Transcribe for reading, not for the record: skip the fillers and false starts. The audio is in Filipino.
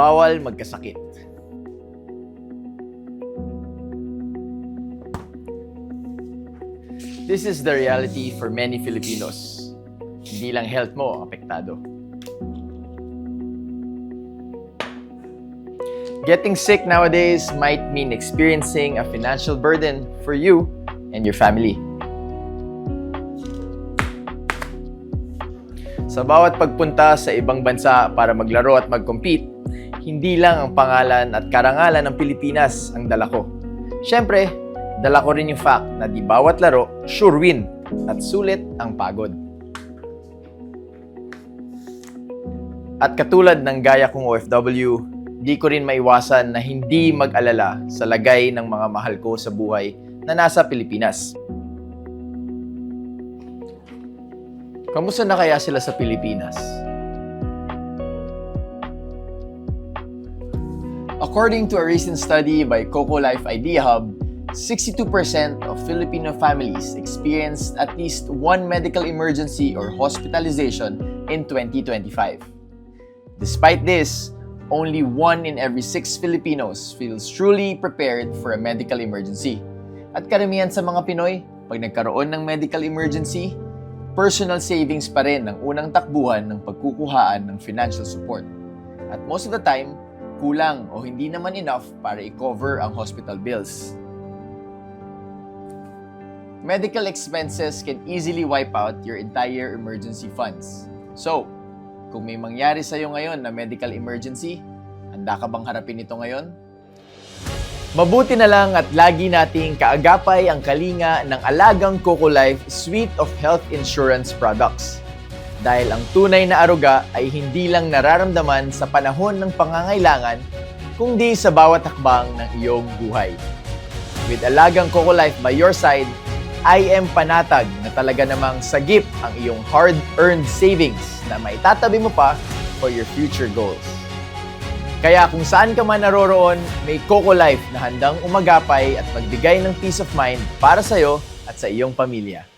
bawal magkasakit. This is the reality for many Filipinos. Hindi lang health mo apektado. Getting sick nowadays might mean experiencing a financial burden for you and your family. Sa bawat pagpunta sa ibang bansa para maglaro at mag-compete, hindi lang ang pangalan at karangalan ng Pilipinas ang dala ko. Siyempre, dala ko rin yung fact na di bawat laro sure win at sulit ang pagod. At katulad ng gaya kong OFW, di ko rin maiwasan na hindi mag-alala sa lagay ng mga mahal ko sa buhay na nasa Pilipinas. Kamusta na kaya sila sa Pilipinas? According to a recent study by Coco Life Idea Hub, 62% of Filipino families experienced at least one medical emergency or hospitalization in 2025. Despite this, only 1 in every 6 Filipinos feels truly prepared for a medical emergency. At karamihan sa mga Pinoy, pag nagkaroon ng medical emergency, personal savings pa rin ang unang takbuhan ng pagkukuhaan ng financial support. At most of the time, kulang o hindi naman enough para i-cover ang hospital bills. Medical expenses can easily wipe out your entire emergency funds. So, kung may mangyari sa'yo ngayon na medical emergency, handa ka bang harapin ito ngayon? Mabuti na lang at lagi nating kaagapay ang kalinga ng Alagang Coco Life suite of health insurance products. Dahil ang tunay na aruga ay hindi lang nararamdaman sa panahon ng pangangailangan, kundi sa bawat hakbang ng iyong buhay. With Alagang Coco Life by your side, I am panatag na talaga namang sagip ang iyong hard-earned savings na maitatabi mo pa for your future goals. Kaya kung saan ka man naroroon, may Coco Life na handang umagapay at magbigay ng peace of mind para sa'yo at sa iyong pamilya.